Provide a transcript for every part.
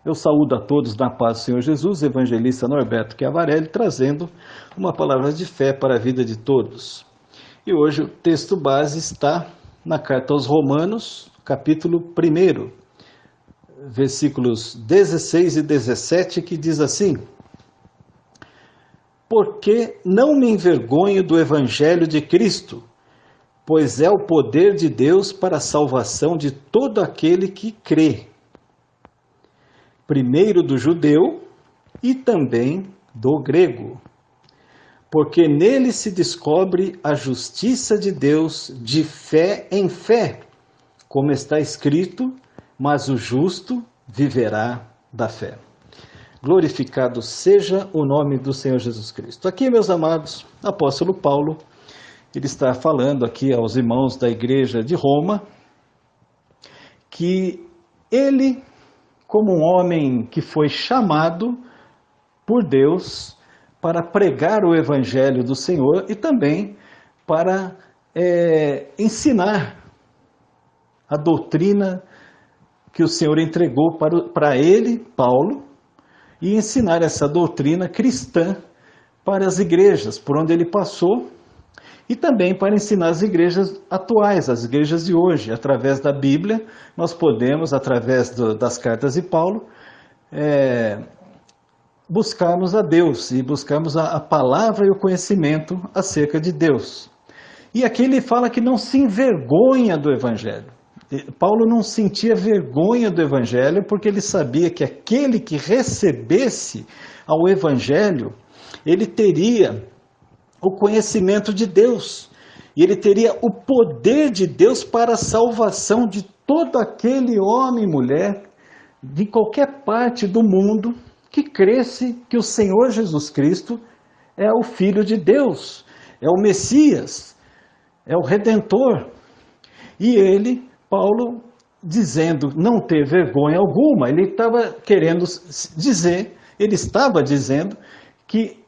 Eu saúdo a todos na paz do Senhor Jesus, evangelista Norberto Chiavarelli, trazendo uma palavra de fé para a vida de todos. E hoje o texto base está na carta aos Romanos, capítulo 1, versículos 16 e 17, que diz assim: Porque não me envergonho do evangelho de Cristo, pois é o poder de Deus para a salvação de todo aquele que crê, primeiro do judeu e também do grego, porque nele se descobre a justiça de Deus de fé em fé, como está escrito, mas o justo viverá da fé. Glorificado seja o nome do Senhor Jesus Cristo. Aqui, meus amados, apóstolo Paulo, ele está falando aqui aos irmãos da igreja de Roma, que ele, como um homem que foi chamado por Deus para pregar o evangelho do Senhor e também para ensinar a doutrina que o Senhor entregou para ele, Paulo, e ensinar essa doutrina cristã para as igrejas por onde ele passou e também para ensinar as igrejas atuais, as igrejas de hoje. Através da Bíblia, nós podemos, através das cartas de Paulo, buscarmos a Deus e buscarmos a palavra e o conhecimento acerca de Deus. E aqui ele fala que não se envergonha do Evangelho. Paulo não sentia vergonha do Evangelho porque ele sabia que aquele que recebesse ao Evangelho, ele teria o conhecimento de Deus, e ele teria o poder de Deus para a salvação de todo aquele homem e mulher de qualquer parte do mundo que cresce que o Senhor Jesus Cristo é o Filho de Deus, é o Messias, é o Redentor. E ele, Paulo, dizendo não ter vergonha alguma, ele estava querendo dizer, ele estava dizendo que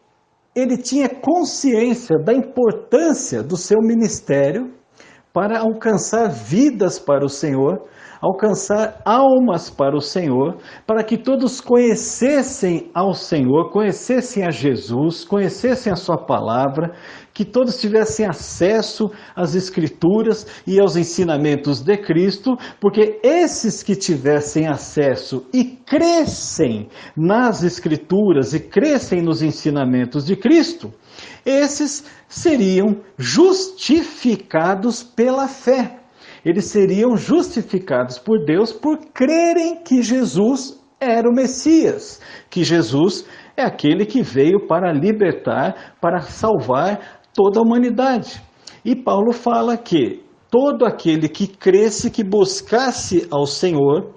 ele tinha consciência da importância do seu ministério para alcançar vidas para o Senhor, alcançar almas para o Senhor, para que todos conhecessem ao Senhor, conhecessem a Jesus, conhecessem a sua palavra, que todos tivessem acesso às Escrituras e aos ensinamentos de Cristo, porque esses que tivessem acesso e crescem nas Escrituras e crescem nos ensinamentos de Cristo, esses seriam justificados pela fé. Eles seriam justificados por Deus por crerem que Jesus era o Messias, que Jesus é aquele que veio para libertar, para salvar toda a humanidade. E Paulo fala que todo aquele que cresce, que buscasse ao Senhor,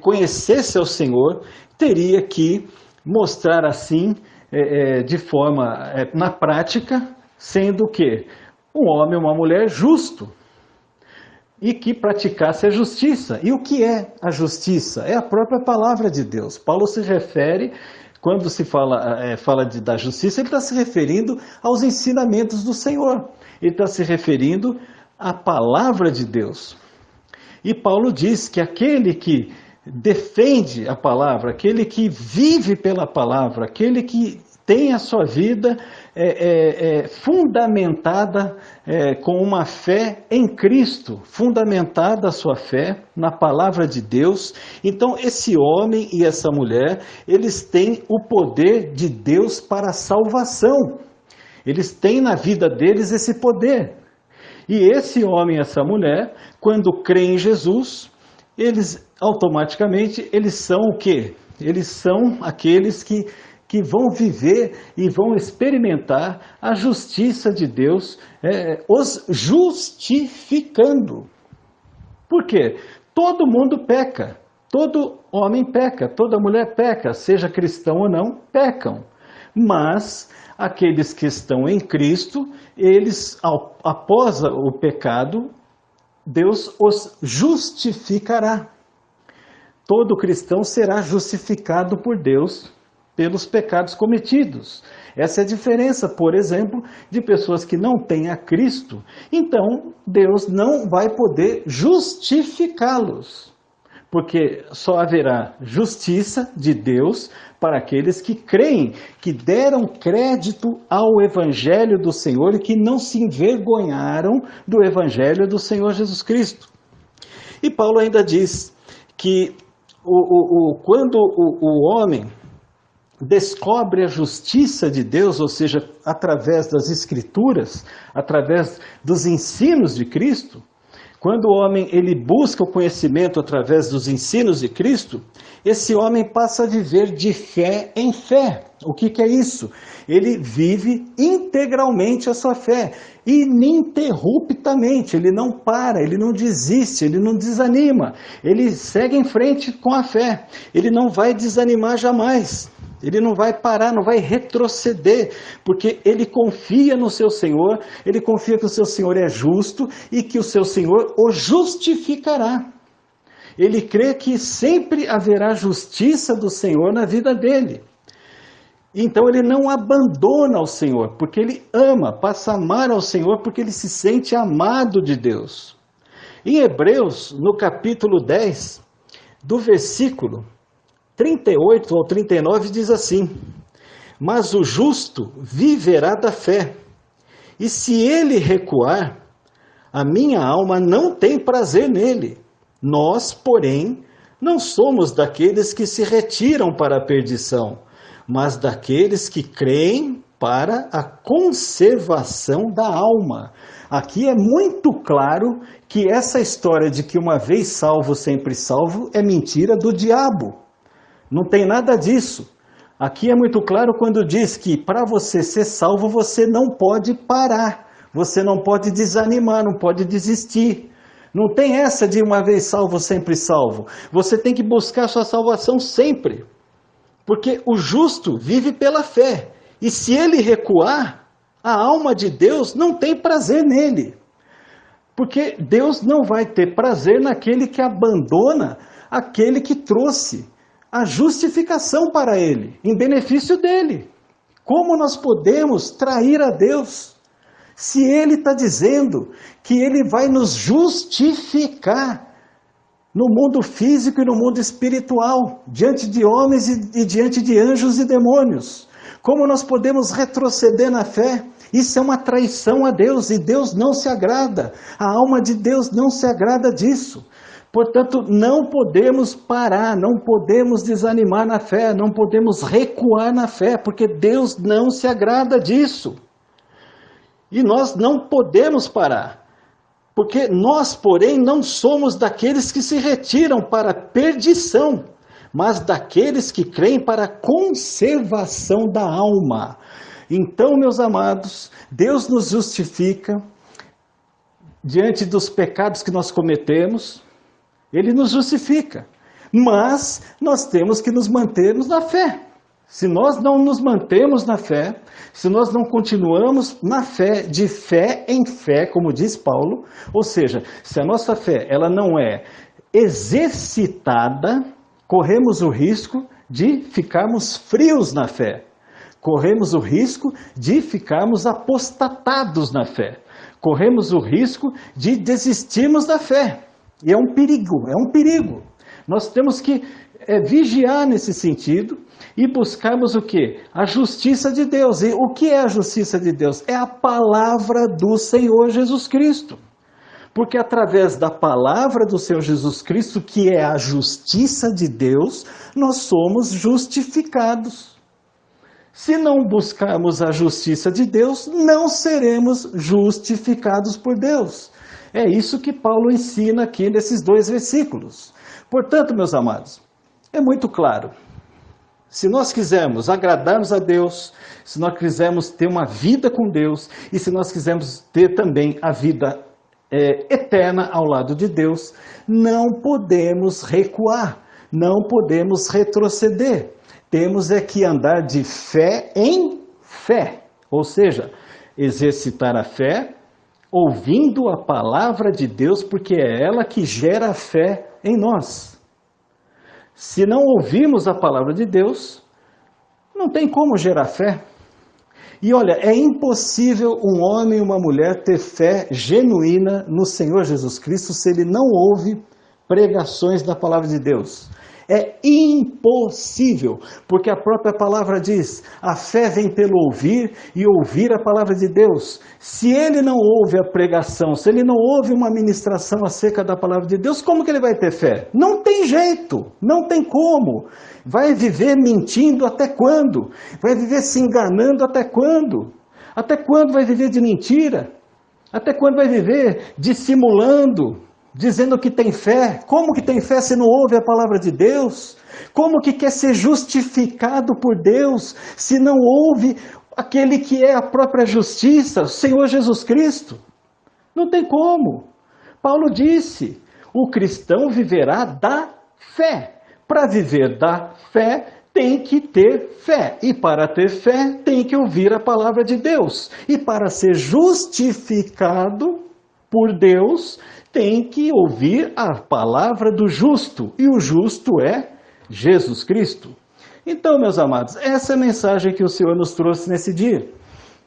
conhecesse ao Senhor, teria que mostrar assim, de forma, na prática, sendo o quê? Um homem ou uma mulher justo, e que praticasse a justiça. E o que é a justiça? É a própria palavra de Deus. Paulo se refere, quando se fala da justiça, ele está se referindo aos ensinamentos do Senhor. Ele está se referindo à palavra de Deus. E Paulo diz que aquele que defende a palavra, aquele que vive pela palavra, aquele que tem a sua vida fundamentada com uma fé em Cristo, fundamentada a sua fé na palavra de Deus. Então esse homem e essa mulher, eles têm o poder de Deus para a salvação. Eles têm na vida deles esse poder. E esse homem e essa mulher, quando creem em Jesus, eles automaticamente, eles são o quê? Eles são aqueles que vão viver e vão experimentar a justiça de Deus, os justificando. Por quê? Todo mundo peca, todo homem peca, toda mulher peca, seja cristão ou não, pecam. Mas aqueles que estão em Cristo, eles, após o pecado, Deus os justificará. Todo cristão será justificado por Deus pelos pecados cometidos. Essa é a diferença, por exemplo, de pessoas que não têm a Cristo. Então, Deus não vai poder justificá-los. porque só haverá justiça de Deus para aqueles que creem, que deram crédito ao Evangelho do Senhor e que não se envergonharam do Evangelho do Senhor Jesus Cristo. E Paulo ainda diz que quando o homem descobre a justiça de Deus, ou seja, através das Escrituras, através dos ensinos de Cristo, quando o homem ele busca o conhecimento através dos ensinos de Cristo, esse homem passa a viver de fé em fé. O que é isso? Ele vive integralmente a sua fé, ininterruptamente, ele não para, ele não desiste, ele não desanima, ele segue em frente com a fé, ele não vai desanimar jamais. Ele não vai parar, não vai retroceder, porque ele confia no seu Senhor, ele confia que o seu Senhor é justo e que o seu Senhor o justificará. Ele crê que sempre haverá justiça do Senhor na vida dele. Então ele não abandona o Senhor, porque ele ama, passa a amar ao Senhor, porque ele se sente amado de Deus. Em Hebreus, no capítulo 10, do versículo 38 ao 39 diz assim: mas o justo viverá da fé, e se ele recuar, a minha alma não tem prazer nele. Nós, porém, não somos daqueles que se retiram para a perdição, mas daqueles que creem para a conservação da alma. Aqui é muito claro que essa história de que uma vez salvo, sempre salvo, é mentira do diabo. Não tem nada disso. Aqui é muito claro quando diz que para você ser salvo, você não pode parar. Você não pode desanimar, não pode desistir. Não tem essa de uma vez salvo, sempre salvo. Você tem que buscar a sua salvação sempre. Porque o justo vive pela fé. E se ele recuar, a alma de Deus não tem prazer nele. Porque Deus não vai ter prazer naquele que abandona aquele que trouxe a justificação para ele, em benefício dele. Como nós podemos trair a Deus, se ele está dizendo que ele vai nos justificar no mundo físico e no mundo espiritual, diante de homens e diante de anjos e demônios? Como nós podemos retroceder na fé? Isso é uma traição a Deus, e Deus não se agrada, a alma de Deus não se agrada disso. Portanto, não podemos parar, não podemos desanimar na fé, não podemos recuar na fé, porque Deus não se agrada disso. E nós não podemos parar, porque nós, porém, não somos daqueles que se retiram para a perdição, mas daqueles que creem para a conservação da alma. Então, meus amados, Deus nos justifica diante dos pecados que nós cometemos. Ele nos justifica, mas nós temos que nos mantermos na fé. Se nós não nos mantemos na fé, se nós não continuamos na fé, de fé em fé, como diz Paulo, ou seja, se a nossa fé ela não é exercitada, corremos o risco de ficarmos frios na fé. Corremos o risco de ficarmos apostatados na fé. Corremos o risco de desistirmos da fé. E é um perigo, é um perigo. Nós temos que vigiar nesse sentido e buscarmos o quê? A justiça de Deus. E o que é a justiça de Deus? É a palavra do Senhor Jesus Cristo. Porque através da palavra do Senhor Jesus Cristo, que é a justiça de Deus, nós somos justificados. Se não buscarmos a justiça de Deus, não seremos justificados por Deus. É isso que Paulo ensina aqui nesses dois versículos. Portanto, meus amados, é muito claro. Se nós quisermos agradarmos a Deus, se nós quisermos ter uma vida com Deus, e se nós quisermos ter também a vida eterna ao lado de Deus, não podemos recuar, não podemos retroceder. Temos é que andar de fé em fé, ou seja, exercitar a fé, ouvindo a palavra de Deus, porque é ela que gera a fé em nós. Se não ouvirmos a palavra de Deus, não tem como gerar fé. E olha, é impossível um homem e uma mulher ter fé genuína no Senhor Jesus Cristo se ele não ouve pregações da palavra de Deus. É impossível, porque a própria palavra diz, a fé vem pelo ouvir e ouvir a palavra de Deus. Se ele não ouve a pregação, se ele não ouve uma ministração acerca da palavra de Deus, como que ele vai ter fé? Não tem jeito, não tem como. Vai viver mentindo até quando? Vai viver se enganando até quando? Até quando vai viver de mentira? Até quando vai viver dissimulando? Dizendo que tem fé. Como que tem fé se não ouve a palavra de Deus? Como que quer ser justificado por Deus se não ouve aquele que é a própria justiça, o Senhor Jesus Cristo? Não tem como. Paulo disse, o cristão viverá da fé. Para viver da fé, tem que ter fé. E para ter fé, tem que ouvir a palavra de Deus. E para ser justificado por Deus, tem que ouvir a palavra do justo, e o justo é Jesus Cristo. Então, meus amados, essa é a mensagem que o Senhor nos trouxe nesse dia.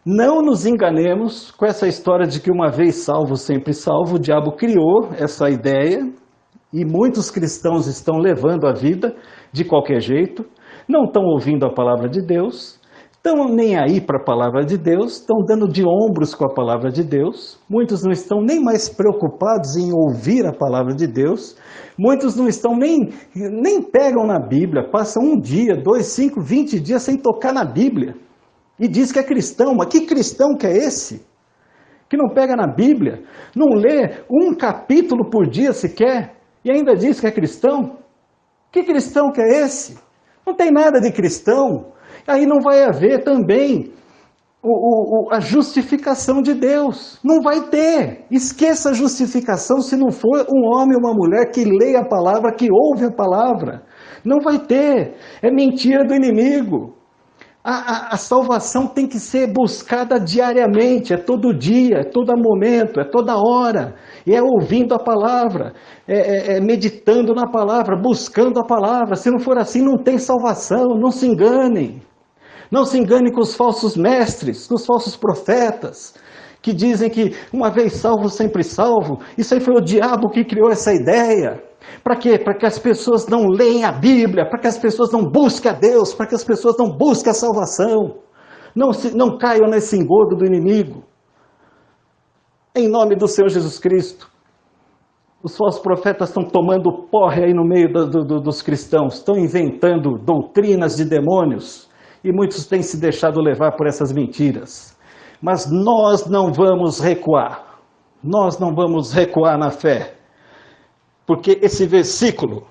Não nos enganemos com essa história de que uma vez salvo, sempre salvo. O diabo criou essa ideia, e muitos cristãos estão levando a vida de qualquer jeito, não estão ouvindo a palavra de Deus, estão nem aí para a palavra de Deus, estão dando de ombros com a palavra de Deus, muitos não estão nem mais preocupados em ouvir a palavra de Deus, muitos não estão nem pegam na Bíblia, passam 1 dia, 2, 5, 20 dias sem tocar na Bíblia, e diz que é cristão. Mas que cristão que é esse? Que não pega na Bíblia, não lê um capítulo por dia sequer, e ainda diz que é cristão? Que cristão que é esse? Não tem nada de cristão. Aí não vai haver também a justificação de Deus. Não vai ter. Esqueça a justificação se não for um homem ou uma mulher que lê a palavra, que ouve a palavra. Não vai ter. É mentira do inimigo. A salvação tem que ser buscada diariamente, é todo dia, é todo momento, é toda hora. E é ouvindo a palavra, é meditando na palavra, buscando a palavra. Se não for assim, não tem salvação. Não se enganem. Não se engane com os falsos mestres, com os falsos profetas, que dizem que uma vez salvo, sempre salvo. Isso aí foi o diabo que criou essa ideia. Para quê? Para que as pessoas não leem a Bíblia, para que as pessoas não busquem a Deus, para que as pessoas não busquem a salvação. Não caiam nesse engodo do inimigo. Em nome do Senhor Jesus Cristo. Os falsos profetas estão tomando porre aí no meio dos cristãos, estão inventando doutrinas de demônios. E muitos têm se deixado levar por essas mentiras. Mas nós não vamos recuar. Nós não vamos recuar na fé. Porque esse versículo,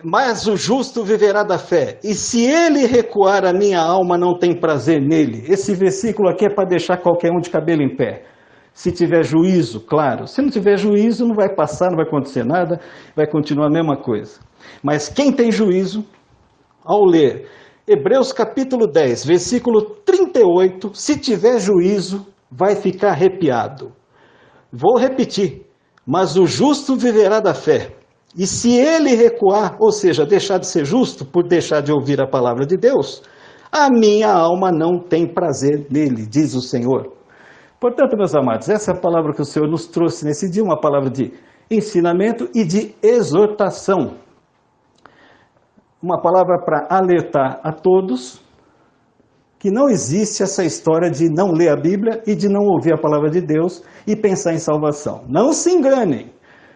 mas o justo viverá da fé. E se ele recuar, a minha alma não tem prazer nele. Esse versículo aqui é para deixar qualquer um de cabelo em pé. Se tiver juízo, claro. Se não tiver juízo, não vai passar, não vai acontecer nada, vai continuar a mesma coisa. Mas quem tem juízo, ao ler Hebreus capítulo 10, versículo 38, se tiver juízo, vai ficar arrepiado. Vou repetir, mas o justo viverá da fé. E se ele recuar, ou seja, deixar de ser justo por deixar de ouvir a palavra de Deus, a minha alma não tem prazer nele, diz o Senhor. Portanto, meus amados, essa é a palavra que o Senhor nos trouxe nesse dia, uma palavra de ensinamento e de exortação. Uma palavra para alertar a todos que não existe essa história de não ler a Bíblia e de não ouvir a palavra de Deus e pensar em salvação. Não se enganem,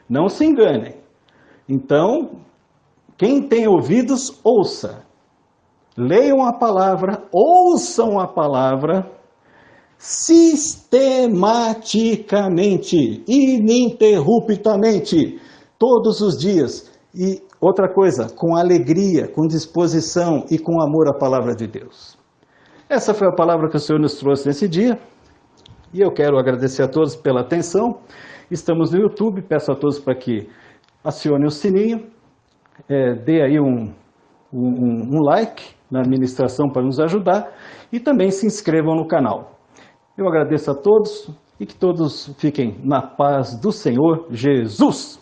não se enganem. Então, quem tem ouvidos, ouça. Leiam a palavra, ouçam a palavra sistematicamente, ininterruptamente, todos os dias. E outra coisa, com alegria, com disposição e com amor à palavra de Deus. Essa foi a palavra que o Senhor nos trouxe nesse dia. E eu quero agradecer a todos pela atenção. Estamos no YouTube, peço a todos para que acione o sininho, dê aí um like na administração para nos ajudar e também se inscrevam no canal. Eu agradeço a todos e que todos fiquem na paz do Senhor Jesus.